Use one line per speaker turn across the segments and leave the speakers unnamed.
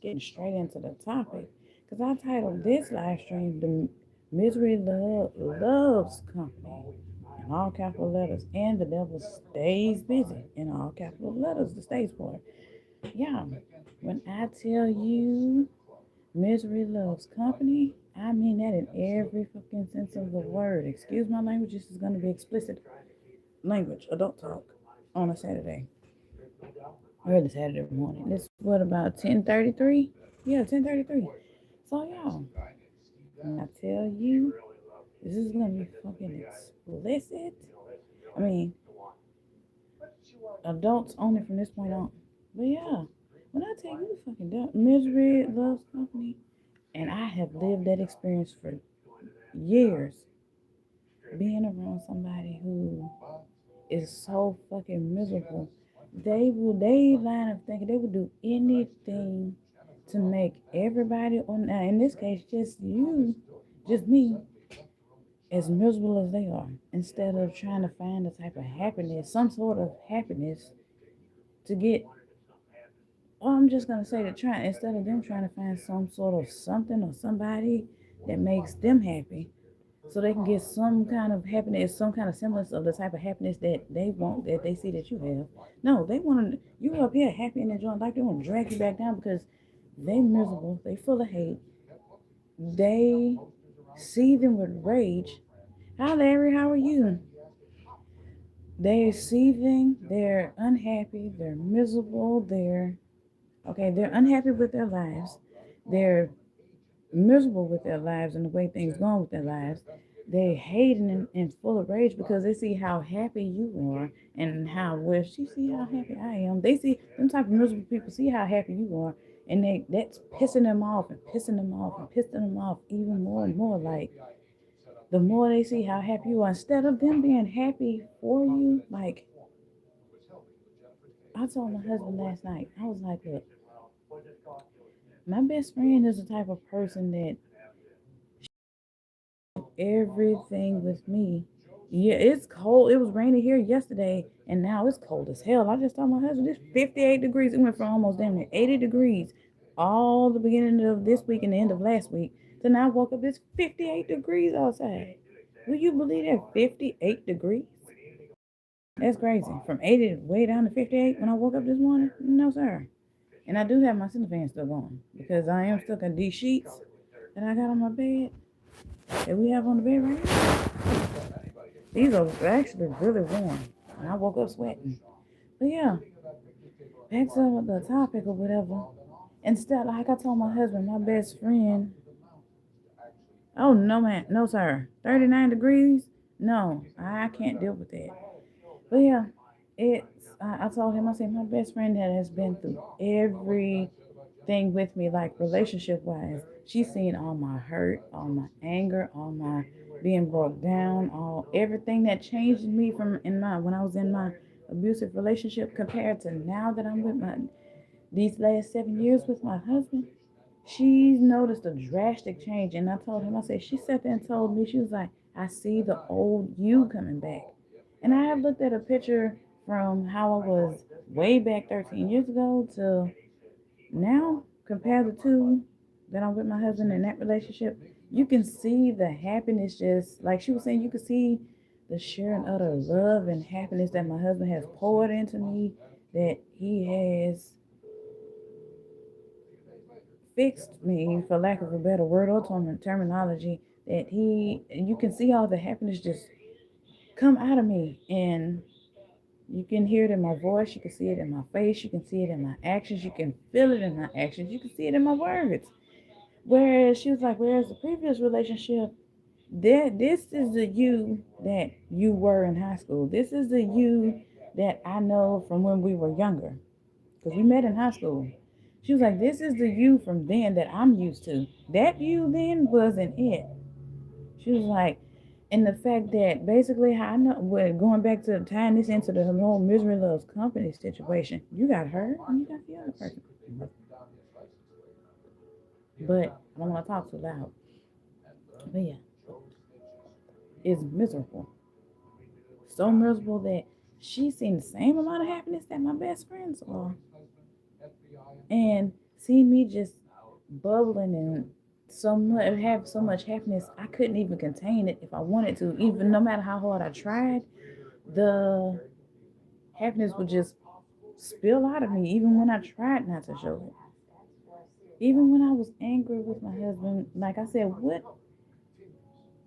getting straight into the topic, because I titled this live stream "The Misery Loves Company" in all capital letters, and "The Devil Stays Busy" in all capital letters. The stays part. Yeah, when I tell you misery loves company, I mean that in every fucking sense of the word. Excuse my language. This is going to be explicit language, adult talk on a Saturday. Early Saturday morning. It's what about 10:33? Yeah, 10:33. So yeah, when I tell you this is gonna be fucking explicit. I mean, adults only from this point on. But yeah, when I tell you the fucking misery loves company, and I have lived that experience for years, being around somebody who is so fucking miserable. They line of thinking they would do anything to make everybody, or now in this case just you, just me, as miserable as they are, instead of trying to find a type of happiness, some sort of happiness to get. Or I'm just gonna say that trying, instead of them trying to find some sort of something or somebody that makes them happy, so they can get some kind of happiness, some kind of semblance of the type of happiness that they want, that they see that you have. No, they want to, you up here happy and enjoying life. They want to drag you back down because they miserable, they full of hate, they seething with rage. Hi Larry, how are you? They're seething, they're unhappy, they're miserable, they're unhappy with their lives, they're miserable with their lives and the way things going with their lives. They hating and full of rage because they see how happy you are and how well she see how happy I am. They see them type of miserable people see how happy you are, and that's pissing them off and pissing them off and pissing them off even more and more. Like the more they see how happy you are, instead of them being happy for you, like I told my husband last night, I was like, look, my best friend is the type of person that everything with me. Yeah, it's cold. It was raining here yesterday, and now it's cold as hell. I just told my husband it's 58 degrees. It went from almost damn near 80 degrees all the beginning of this week and the end of last week. So now I woke up, it's 58 degrees outside. Will you believe that? 58 degrees? That's crazy. From 80 way down to 58 when I woke up this morning? No, sir. And I do have my ceiling fan still going because I am stuck in these sheets that I got on my bed that we have on the bed right now. These are actually really warm. And I woke up sweating. But yeah, back to the topic or whatever. Instead, like I told my husband, my best friend, oh no man, no sir. 39 degrees? No, I can't deal with that. But yeah, I told him, I said, my best friend that has been through everything with me, like relationship wise. She's seen all my hurt, all my anger, all my being broke down, all everything that changed me from in my when I was in my abusive relationship compared to now that I'm with my these last 7 years with my husband. She's noticed a drastic change, and I told him, I said, she sat there and told me, she was like, I see the old you coming back. And I have looked at a picture from how I was way back 13 years ago to now, compare the two that I'm with my husband in that relationship. You can see the happiness, just like she was saying, you can see the sheer and utter love and happiness that my husband has poured into me, that he has fixed me, for lack of a better word or terminology, that you can see all the happiness just come out of me. And you can hear it in my voice, you can see it in my face, you can see it in my actions, you can feel it in my actions, you can see it in my words. Whereas she was like, whereas the previous relationship, this is the you that you were in high school. This is the you that I know from when we were younger, because we met in high school. She was like, this is the you from then that I'm used to. That you then wasn't it. She was like, and the fact that basically how I know, well, going back to tying this into the whole misery loves company situation, you got her and you got the other person. But I don't want to talk too loud. But yeah, it's miserable. So miserable that she's seen the same amount of happiness that my best friends are. And see me just bubbling and so much have so much happiness. I couldn't even contain it if I wanted to. Even no matter how hard I tried, the happiness would just spill out of me, even when I tried not to show it. Even when I was angry with my husband, like I said, what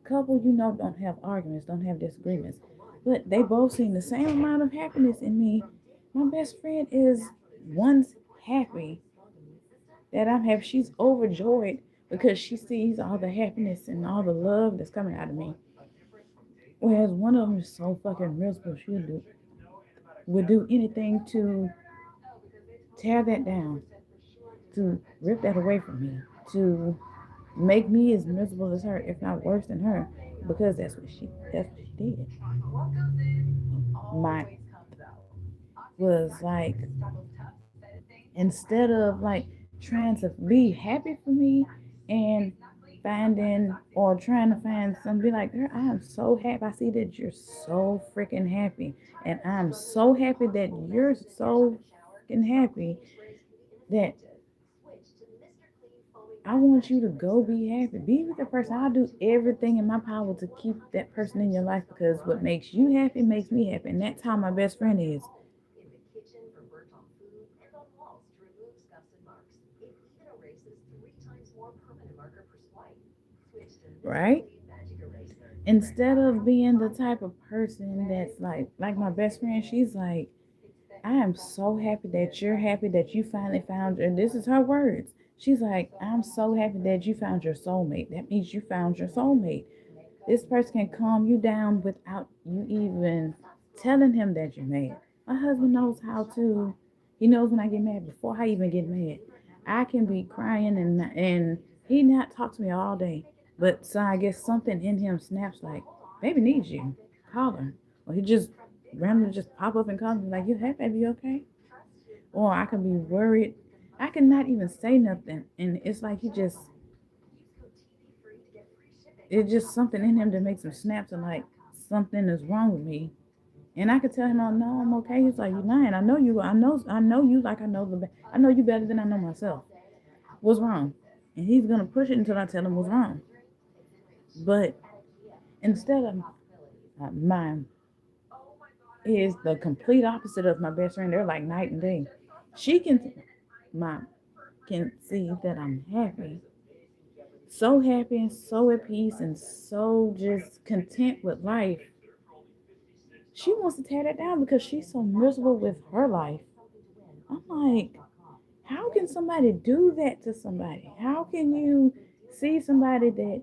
couple don't have arguments, don't have disagreements, but they both see the same amount of happiness in me. My best friend is once happy that I'm happy. She's overjoyed because she sees all the happiness and all the love that's coming out of me. Whereas one of them is so fucking miserable, she would do anything to tear that down, to rip that away from me, to make me as miserable as her, if not worse than her, because that's what she did. My was like, instead of like trying to be happy for me and finding or trying to find something, be like, girl, I am so happy. I see that you're so freaking happy, and I'm so happy that you're so freaking happy that I want you to go be happy. Be with the person. I'll do everything in my power to keep that person in your life because what makes you happy makes me happy. And that's how my best friend is. Right? Instead of being the type of person that's like my best friend, she's like, I am so happy that you're happy that you finally found, and this is her words. She's like, I'm so happy that you found your soulmate. That means you found your soulmate. This person can calm you down without you even telling him that you're mad. My husband knows how to. He knows when I get mad before I even get mad. I can be crying and he not talk to me all day, but so I guess something in him snaps like, baby needs you. Call her, or he just randomly just pop up and call me like, you hey baby, you okay? Or I can be worried. I can not even say nothing, and it's like it's just something in him that makes him snap to like something is wrong with me. And I could tell him, "Oh no, I'm okay." He's like, "You lying? I know you. I know you. Like I know you better than I know myself. What's wrong?" And he's gonna push it until I tell him what's wrong. But instead of mine is the complete opposite of my best friend. They're like night and day. She can, mom can see that I'm happy, so happy and so at peace and so just content with life. She wants to tear that down because she's so miserable with her life. I'm like, how can somebody do that to somebody? How can you see somebody that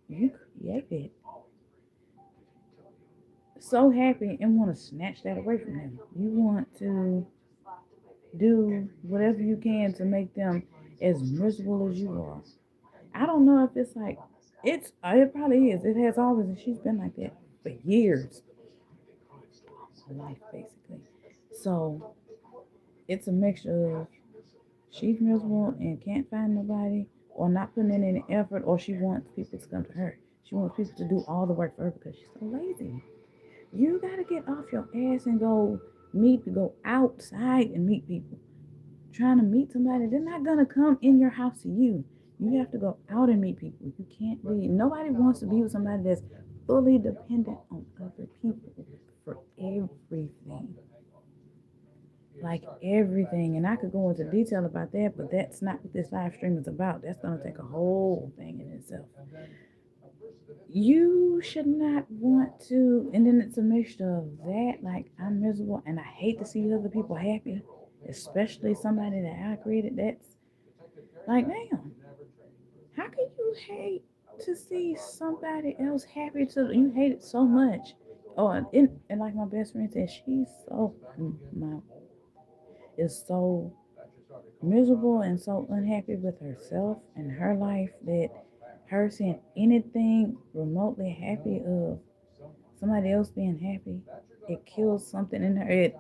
you created so happy and want to snatch that away from them? You want to do whatever you can to make them as miserable as you are. I don't know if it's like it probably is. It has always, and she's been like that for years, her life basically. So it's a mixture of she's miserable and can't find nobody, or not putting in any effort, or she wants people to come to her. She wants people to do all the work for her because she's so lazy. You gotta get off your ass and go outside and meet people. Trying to meet somebody, they're not gonna come in your house to you. You have to go out and meet people. You can't be. Nobody wants to be with somebody that's fully dependent on other people for everything. Like everything. And I could go into detail about that, but that's not what this live stream is about. That's gonna take a whole thing in itself. You should not want to, and then it's a mixture of that, like I'm miserable and I hate to see other people happy, especially somebody that I created. That's like, damn, how can you hate to see somebody else happy? To you hate it so much. Oh, and like my best friend said, she's so my is so miserable and so unhappy with herself and her life that her seeing anything remotely happy of somebody else being happy, it kills something in her. It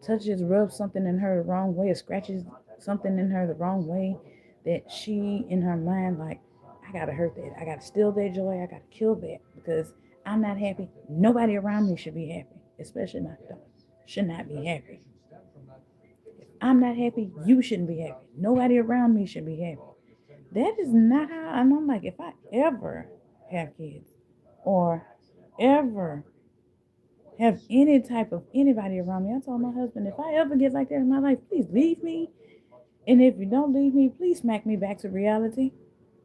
touches, rubs something in her the wrong way. It scratches something in her the wrong way that she, in her mind, like, I gotta hurt that. I gotta steal their joy. I gotta kill that because I'm not happy. Nobody around me should be happy, especially my daughter. Should not be happy. I'm not happy, you shouldn't be happy. Nobody around me should be happy. That is not how, and I'm like, if I ever have kids or ever have any type of anybody around me, I told my husband, if I ever get like that in my life, please leave me. And if you don't leave me, please smack me back to reality.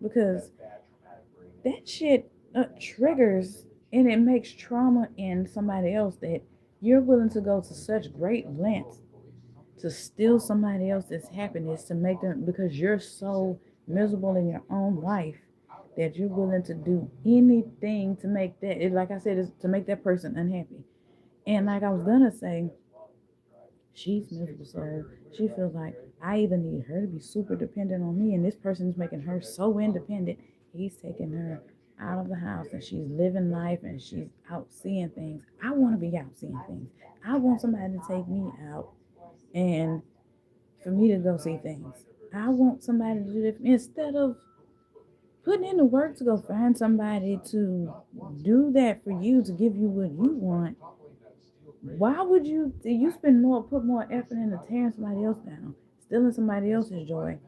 Because that shit triggers and it makes trauma in somebody else that you're willing to go to such great lengths to steal somebody else's happiness to make them because you're so miserable in your own life that you're willing to do anything to make that like I said is to make that person unhappy. And like I was gonna say, she's miserable, so she feels like I either need her to be super dependent on me and this person's making her so independent. He's taking her out of the house and she's living life and she's out seeing things. I want to be out seeing things. I want somebody to take me out and for me to go see things. I want somebody to do that instead of putting in the work to go find somebody to do that for you to give you what you want. Why would you spend more put more effort into tearing somebody else down, stealing somebody else's joy,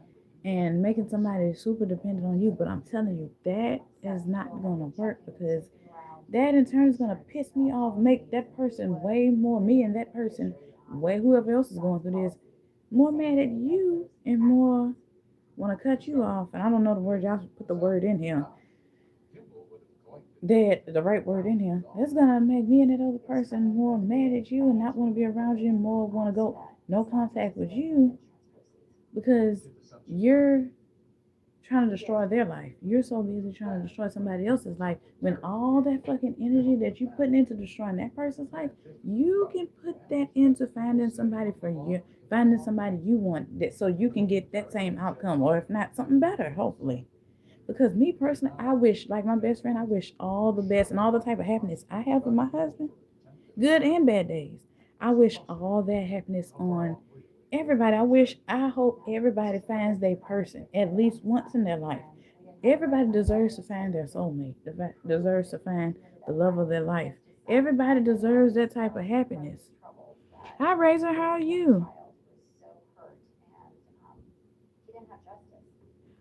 and making somebody super dependent on you? But I'm telling you, that is not gonna work because that in turn is gonna piss me off, make that person way more me and that person way whoever else is going through this more mad at you and more want to cut you off. And I don't know the word, y'all should put the word in here. That the right word in here. That's gonna make me and that other person more mad at you and not want to be around you and more want to go no contact with you because you're trying to destroy their life. You're so busy trying to destroy somebody else's life when all that fucking energy that you putting into destroying that person's life, you can put that into finding somebody for you, finding somebody you want that so you can get that same outcome or if not something better, hopefully. Because me personally, I wish, like my best friend, I wish all the best and all the type of happiness I have with my husband, good and bad days. I wish all that happiness on everybody. I hope everybody finds their person at least once in their life. Everybody deserves to find their soulmate, deserves to find the love of their life. Everybody deserves that type of happiness. Hi, Razor, how are you?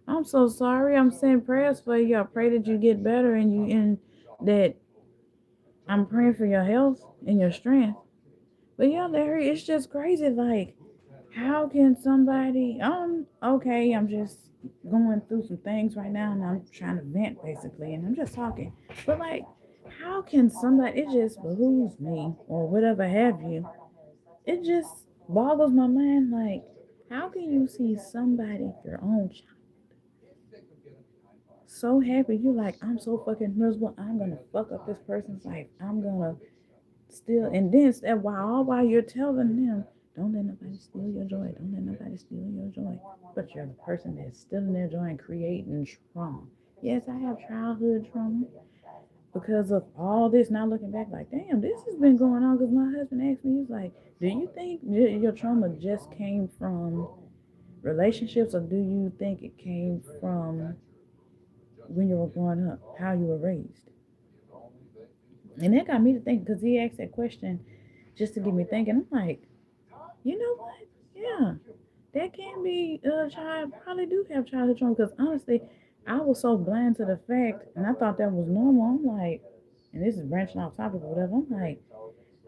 I'm so sorry. I'm saying prayers for you. I pray that you get better and that I'm praying for your health and your strength. But yeah, Larry, it's just crazy. Like, how can somebody? Okay, I'm just going through some things right now, and I'm trying to vent basically, and I'm just talking. But like, how can somebody? It just behooves me, or whatever have you. It just boggles my mind. Like, how can you see somebody, your own child, so happy? You like, I'm so fucking miserable. I'm gonna fuck up this person's life. I'm gonna still and then while you're telling them don't let nobody steal your joy, don't let nobody steal your joy, but you're the person that's stealing their joy and creating trauma. Yes, I have childhood trauma because of all this. Now looking back like damn, this has been going on because my husband asked me, he's like, do you think your trauma just came from relationships or do you think it came from when you were growing up, how you were raised? And that got me to think because he asked that question just to get me thinking. I'm like, you know what? Yeah, that can be a child. Probably do have childhood trauma because honestly, I was so blind to the fact, and I thought that was normal. I'm like, and this is branching off topic or whatever. I'm like,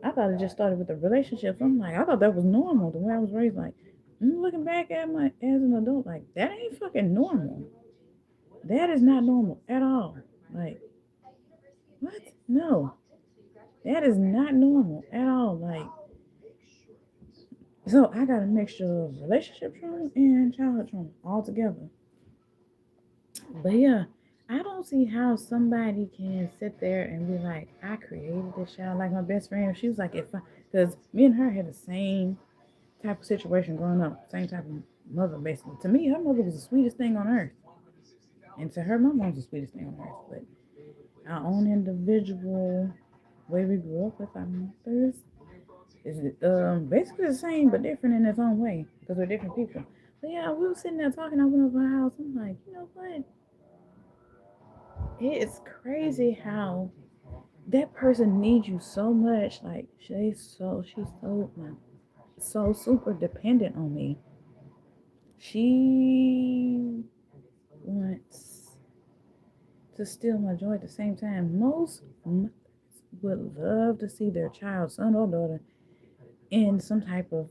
I thought it just started with the relationships. I'm like, I thought that was normal the way I was raised. Like, looking back at my as an adult, like that ain't fucking normal. That is not normal at all. Like, what? No, that is not normal at all. Like, so I got a mixture of relationship trauma and childhood trauma all together. But yeah, I don't see how somebody can sit there and be like, I created this child. Like my best friend, she was like, if I, because me and her had the same type of situation growing up, same type of mother basically. To me, her mother was the sweetest thing on earth. And to her, my mom's the sweetest thing on earth. But our own individual way we grew up with our mothers is basically the same but different in its own way because we're different people. But yeah, we were sitting there talking. I went over her house. I'm like, you know what? It's crazy how that person needs you so much. Like she's so so super dependent on me. She wants to steal my joy at the same time. Most mothers would love to see their child, son or daughter, in some type of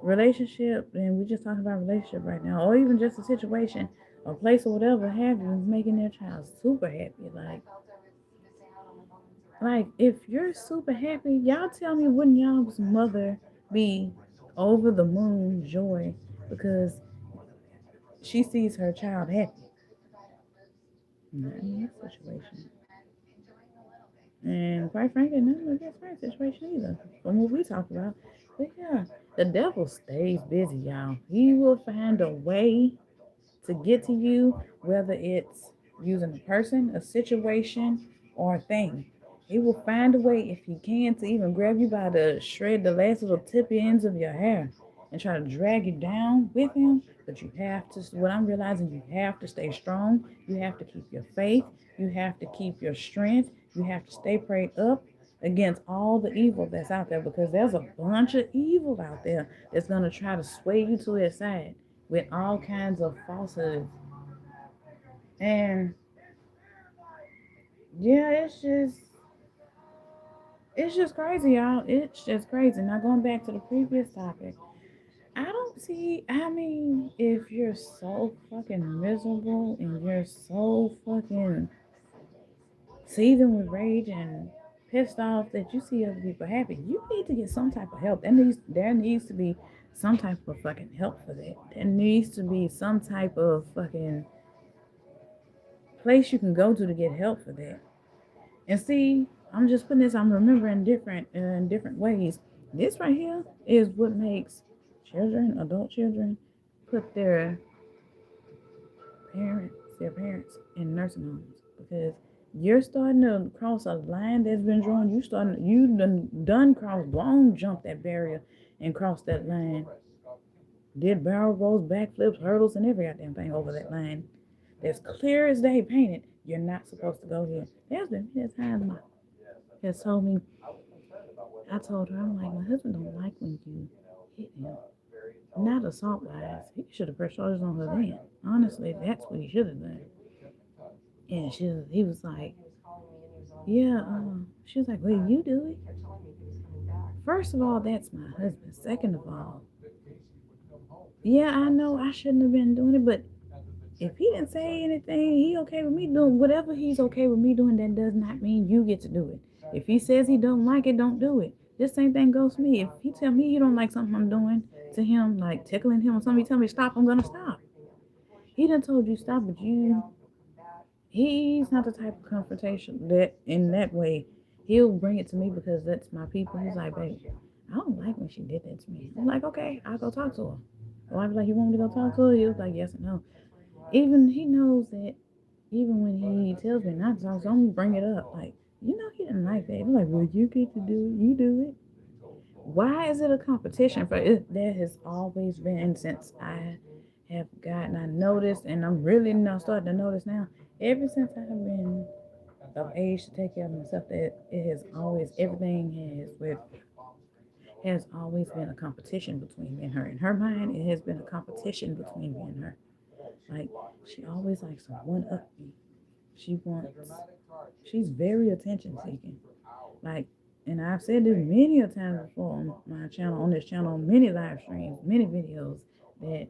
relationship, and we just talking about relationship right now, or even just a situation, a place or whatever have you, making their child super happy. Like if you're super happy, y'all tell me, wouldn't y'all's mother be over the moon joy because she sees her child happy? Not in this situation. And quite frankly, none of that's my situation either. From what we talked about. But yeah, the devil stays busy, y'all. He will find a way to get to you, whether it's using a person, a situation, or a thing. He will find a way, if he can, to even grab you by the shred, the last little tippy ends of your hair, and try to drag you down with him. But you have to, what I'm realizing, you have to stay strong. You have to keep your faith. You have to keep your strength. You have to stay prayed up against all the evil that's out there, because there's a bunch of evil out there that's going to try to sway you to its side with all kinds of falsehoods. And yeah, it's just crazy, y'all. It's just crazy. Now going back to the previous topic, I don't see. I mean, if you're so fucking miserable and you're so fucking seething with rage and pissed off that you see other people happy, you need to get some type of help. There needs to be some type of fucking help for that. There needs to be some type of fucking place you can go to get help for that. And see, I'm just putting this. I'm remembering different in different ways. This right here is what makes children, adult children, put their parents in nursing homes, because you're starting to cross a line that's been drawn. You done crossed, long jumped that barrier and crossed that line. Did barrel rolls, backflips, hurdles, and every goddamn thing over that line. That's clear as day painted. You're not supposed to go here. There's been many times my has told me, I told her, I'm like, my husband don't like when you hit him. Not assault wise. He should have pressed charges on her then. Honestly, that's what he should have done. And he was like, yeah, she was like, well, you do it. First of all, that's my husband. Second of all, yeah, I know I shouldn't have been doing it, but if he didn't say anything, he okay with me doing whatever he's okay with me doing. That does not mean you get to do it. If he says he don't like it, don't do it. This same thing goes for me. If he tell me he don't like something I'm doing to him, like tickling him or something, he tell me stop, I'm gonna stop. He done told you stop, but he's not the type of confrontation that in that way he'll bring it to me because that's my people. He's like, baby, I don't like when she did that to me. I'm like, okay, I'll go talk to her. So I was like, you want me to go talk to her? He was like, yes and no. Even he knows that even when he tells me not to talk, so I'm gonna bring it up. Like, he didn't like that. I'm like, well, you get to do it. You do it. Why is it a competition for it? That has always been since I noticed, and I'm really now starting to notice now. Ever since I have been of age to take care of myself, that it has always everything has always been a competition between me and her. In her mind, it has been a competition between me and her. Like, she always likes to one up me. She wants, she's very attention seeking. Like, and I've said this many a times before on my channel, on this channel, on many live streams, many videos, that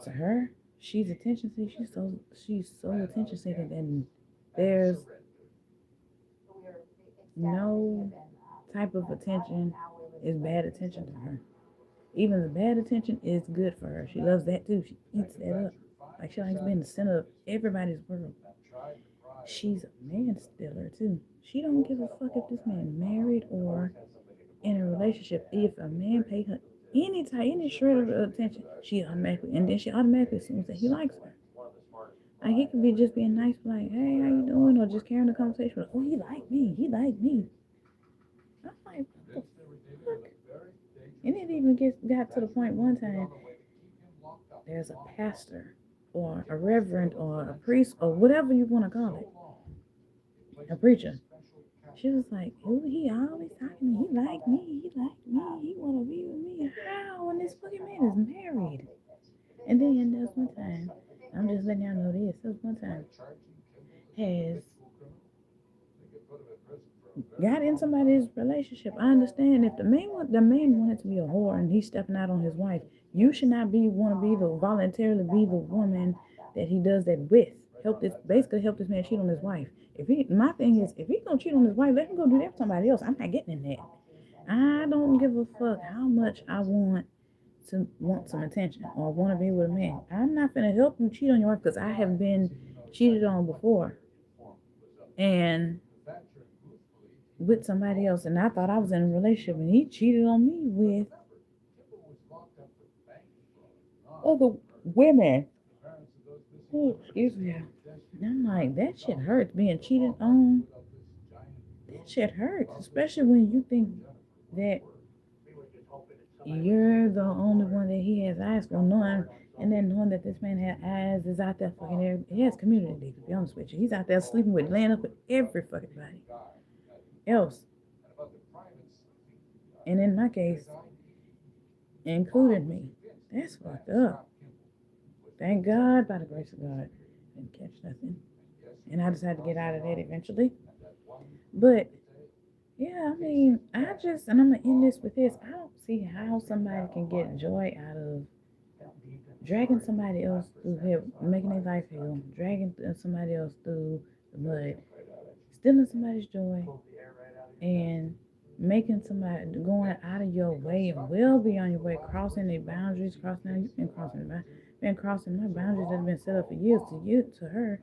to her, she's attention seeking. She's so attention seeking, and there's no type of attention is bad attention to her. Even the bad attention is good for her. She loves that too. She eats that up. Like, she likes being the center of everybody's world. She's a man stealer too. She don't give a fuck if this man married or in a relationship. If a man pay her any shred of attention, she automatically assumes that he likes her. Like, he could be just being nice, like, hey, how you doing? Or just carrying the conversation. Like, oh, he like me. He like me. I'm like, what the fuck? And it even got to the point one time, there's a pastor or a reverend or a priest or whatever you want to call it, a preacher. She was like, "Ooh, he always talking to me. He like me. He like me. He wanna be with me. How? When this fucking man is married." And then there was one time, I'm just letting y'all know this. There was one time, has got in somebody's relationship. I understand if the man wanted to be a whore and he's stepping out on his wife, you should not be want to be the voluntarily be the woman that he does that with. Help this man cheat on his wife. If he my thing is if he's gonna cheat on his wife, let him go do that with somebody else. I'm not getting in that. I don't give a fuck how much I want some attention or want to be with a man. I'm not gonna help you cheat on your wife because I have been cheated on before and with somebody else, and I thought I was in a relationship, and he cheated on me with other women. Oh, excuse me. And I'm like, that shit hurts. Being cheated on, that shit hurts, especially when you think that you're the only one that he has eyes for, knowing, and then knowing that this man has eyes is out there fucking every, he has community, to be honest with you. He's out there sleeping with, laying up with every fucking body else. And in my case, including me. That's fucked up. Thank God, by the grace of God, I didn't catch nothing. And I decided to get out of that eventually. But yeah, I mean, and I'm gonna end this with this. I don't see how somebody can get joy out of dragging somebody else through hell, making their life hell, dragging somebody else through the mud, stealing somebody's joy, and making somebody going out of your way and well beyond your way, crossing their boundaries, you've been crossing my boundaries that have been set up for years to her.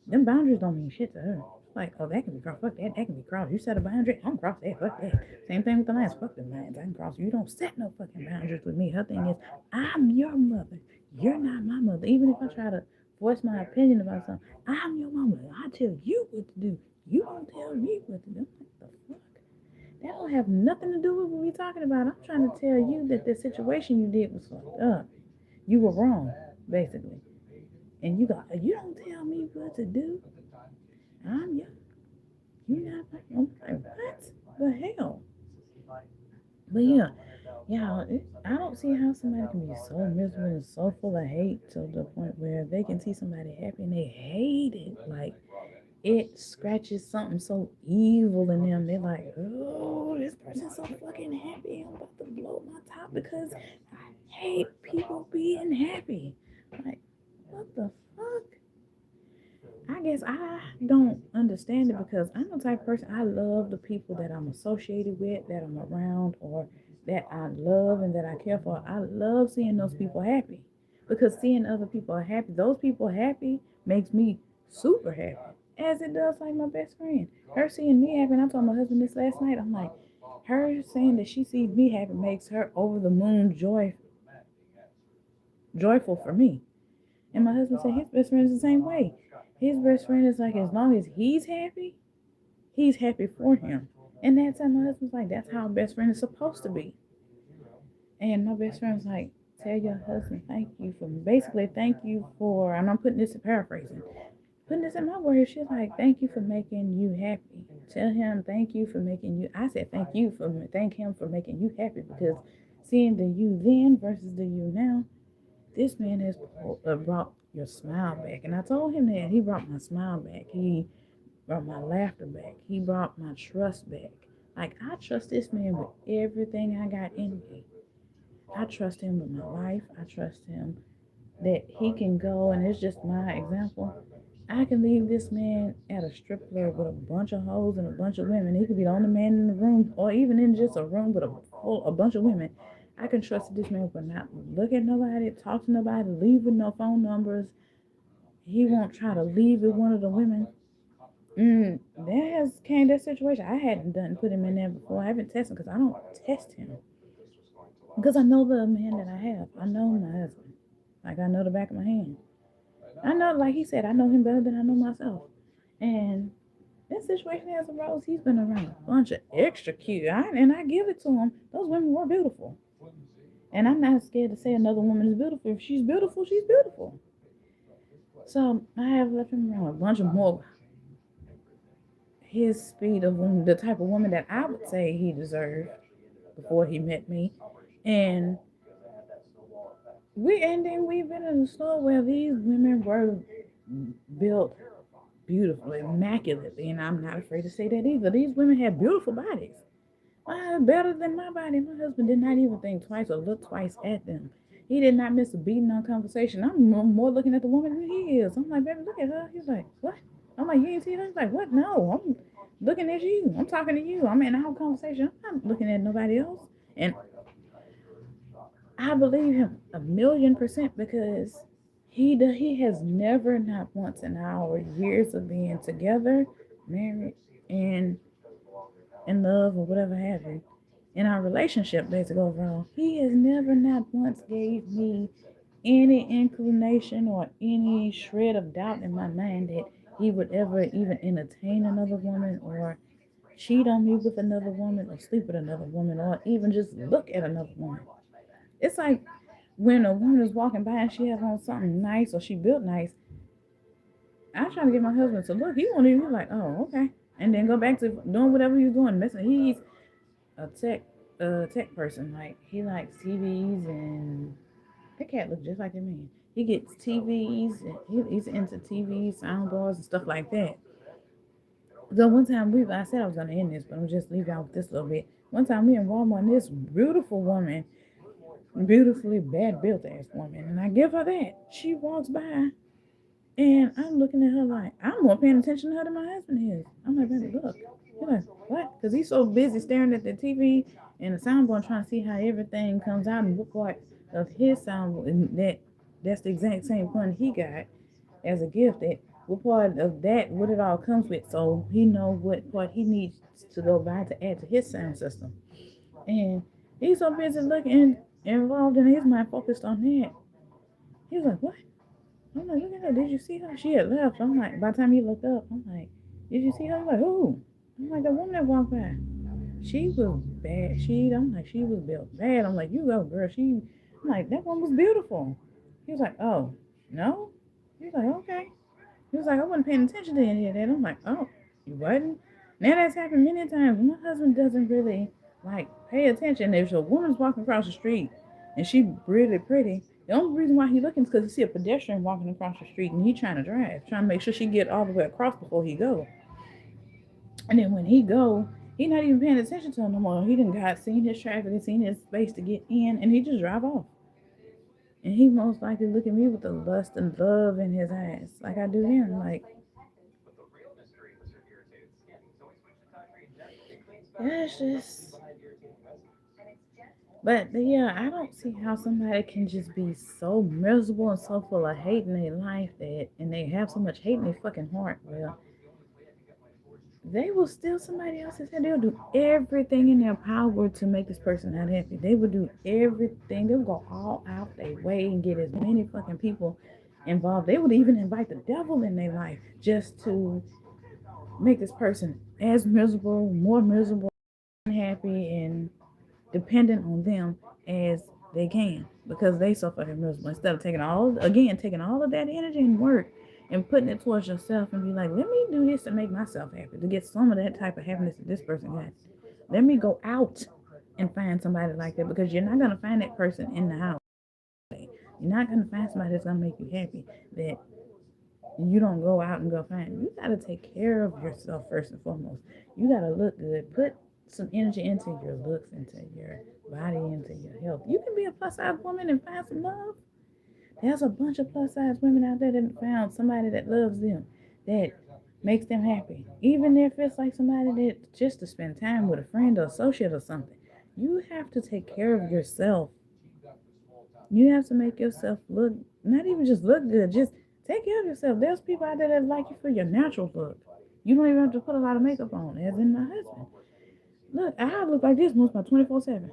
Them boundaries don't mean shit to her. Like, oh, that can be crossed. Fuck that. That can be crossed. You set a boundary, I can cross that. Fuck that. Same thing with the lines. Fuck the lines. I can cross. You don't set no fucking boundaries with me. Her thing is, I'm your mother. You're not my mother. Even if I try to voice my opinion about something, I'm your mama. I tell you what to do. You don't tell me what to do. What the fuck? That don't have nothing to do with what we're talking about. I'm trying to tell you that the situation you did was fucked up. You were wrong, basically. And you don't tell me what to do. I'm young. You're not like, I'm like, what the hell? But yeah, I don't see how somebody can be so miserable and so full of hate to the point where they can see somebody happy and they hate it. Like, it scratches something so evil in them. They're like, oh, this person's so fucking happy. I'm about to blow my top because I hate people being happy. Like, what the fuck? I guess I don't understand it because I'm the type of person I love the people that I'm associated with, that I'm around, or that I love and that I care for. I love seeing those people happy because seeing other people happy, those people happy makes me super happy. As it does like my best friend. Her seeing me happy, and I told my husband this last night. I'm like, her saying that she sees me happy makes her over the moon joyful for me. And my husband said his best friend is the same way. His best friend is like, as long as he's happy for him. And that's how my husband's like, that's how a best friend is supposed to be. And my best friend was like, tell your husband thank you for, and I'm putting this in paraphrasing, putting this in my words. She's like, thank you for making you happy. Tell him thank you for making you. I said thank him for making you happy because seeing the you then versus the you now, this man has brought your smile back. And I told him that he brought my smile back. He brought my laughter back. He brought my trust back. Like, I trust this man with everything I got in me. I trust him with my life. I trust him that he can go, and it's just my example. I can leave this man at a strip club with a bunch of hoes and a bunch of women. He could be the only man in the room, or even in just a room with a bunch of women. I can trust this man will not look at nobody, talk to nobody, leave with no phone numbers. He won't try to leave with one of the women. That situation. I hadn't put him in there before. I haven't tested because I don't test him. Because I know the man that I have. I know my husband. Like, I know the back of my hand. I know, like he said, I know him better than I know myself. And that situation has arose. He's been around a bunch of extra cute. And I give it to him. Those women were beautiful. And I'm not scared to say another woman is beautiful. If she's beautiful, she's beautiful. So I have left him around a bunch of more his speed of woman, the type of woman that I would say he deserved before he met me. And and then we've been in a store where these women were built beautifully, immaculately, and I'm not afraid to say that either. These women had beautiful bodies. Better than my body. My husband did not even think twice or look twice at them. He did not miss a beating on conversation. I'm more looking at the woman than he is. I'm like, baby, look at her. He's like, what? I'm like, you ain't see her? He's like, what? No, I'm looking at you. I'm talking to you. I'm in our conversation. I'm not looking at nobody else. And I believe him 1,000,000% because he has never, not once in our years of being together, married, and in love or whatever have you, in our relationship basically overall, he has never, not once gave me any inclination or any shred of doubt in my mind that he would ever even entertain another woman or cheat on me with another woman or sleep with another woman or even just look at another woman. It's like when a woman is walking by and she has on something nice or she built nice, I try to get my husband to look. He won't even be like, oh, okay. And then go back to doing whatever he's doing, messing. He's a tech person. Like he likes TVs and that cat looks just like a man. He gets TVs and he's into TV soundbars and stuff like that. So one time I said I was gonna end this, but I'm just leave y'all with this little bit. One time we in Walmart and this beautiful woman, beautifully bad built ass woman, and I give her that. She walks by and I'm looking at her like I'm more paying attention to her than my husband is. I'm like, baby, look. He's like, what? Because he's so busy staring at the TV and the soundboard trying to see how everything comes out and what part of his soundboard and that's the exact same one he got as a gift. That what part of that, what it all comes with, so he know what part he needs to go buy to add to his sound system. And he's so busy looking involved in his mind, focused on that. He was like, what? I'm like, look at her. Did you see her? She had left. I'm like, by the time he looked up, I'm like, did you see her? I'm like, who? I'm like, the woman that walked by. She was bad. I'm like, she was built bad. I'm like, you go, girl. I'm like, that one was beautiful. He was like, oh, no? He was like, okay. He was like, I wasn't paying attention to any of that. I'm like, oh, you wasn't? Now that's happened many times. My husband doesn't really like pay attention. If a woman's walking across the street and she really pretty, the only reason why he looking is because he see a pedestrian walking across the street and he trying to drive, trying to make sure she get all the way across before he go. And then when he go, he not even paying attention to her no more. He didn't got seen his traffic and seen his space to get in, and he just drive off. And he most likely look at me with the lust and love in his eyes, like I do him. Like that's just. But yeah, I don't see how somebody can just be so miserable and so full of hate in their life that, and they have so much hate in their fucking heart. Well, they will steal somebody else's head. They'll do everything in their power to make this person not happy. They will do everything. They'll go all out their way and get as many fucking people involved. They would even invite the devil in their life just to make this person as miserable, more miserable, unhappy, and dependent on them as they can because they so fucking miserable. Instead of taking all of that energy and work and putting it towards yourself and be like, let me do this to make myself happy, to get some of that type of happiness that this person got. Let me go out and find somebody like that because you're not gonna find that person in the house. You're not gonna find somebody that's gonna make you happy that you don't go out and go find. You gotta take care of yourself first and foremost. You gotta look good. Put some energy into your looks, into your body, into your health. You can be a plus size woman and find some love. There's a bunch of plus size women out there that found somebody that loves them, that makes them happy. Even if it's like somebody that just to spend time with a friend or associate or something. You have to take care of yourself. You have to make yourself look, not even just look good, just take care of yourself. There's people out there that like you for your natural look. You don't even have to put a lot of makeup on, as in my husband. Look, I look like this most of my 24/7.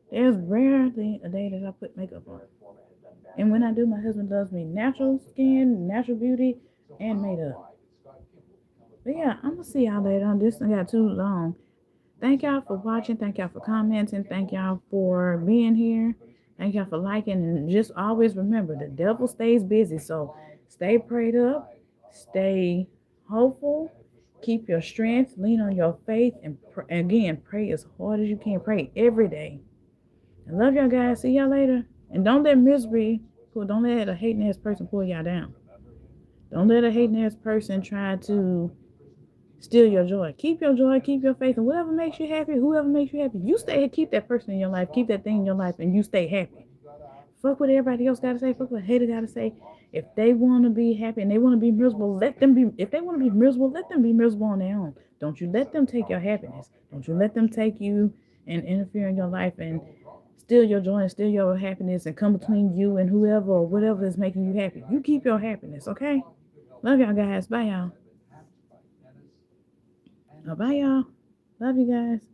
There's rarely a day that I put makeup on. And when I do, my husband loves me natural skin, natural beauty, and made up. But yeah, I'm gonna see y'all later on. This one got too long. Thank y'all for watching. Thank y'all for commenting. Thank y'all for being here. Thank y'all for liking. And just always remember, the devil stays busy. So stay prayed up, stay hopeful, Keep your strength, lean on your faith, and again, pray as hard as you can. Pray every day. I love y'all guys. See y'all later. And don't let don't let a hating ass person pull y'all down. Don't let a hating ass person try to steal your joy. Keep your joy, keep your faith, and whatever makes you happy, whoever makes you happy, you stay, keep that person in your life, keep that thing in your life, and you stay happy. Fuck what everybody else gotta say, fuck what a hater gotta say. If they wanna be happy and they wanna be miserable, let them be. If they wanna be miserable, let them be miserable on their own. Don't you let them take your happiness. Don't you let them take you and interfere in your life and steal your joy and steal your happiness and come between you and whoever or whatever is making you happy. You keep your happiness, okay? Love y'all guys. Bye y'all. Bye y'all. Love you guys.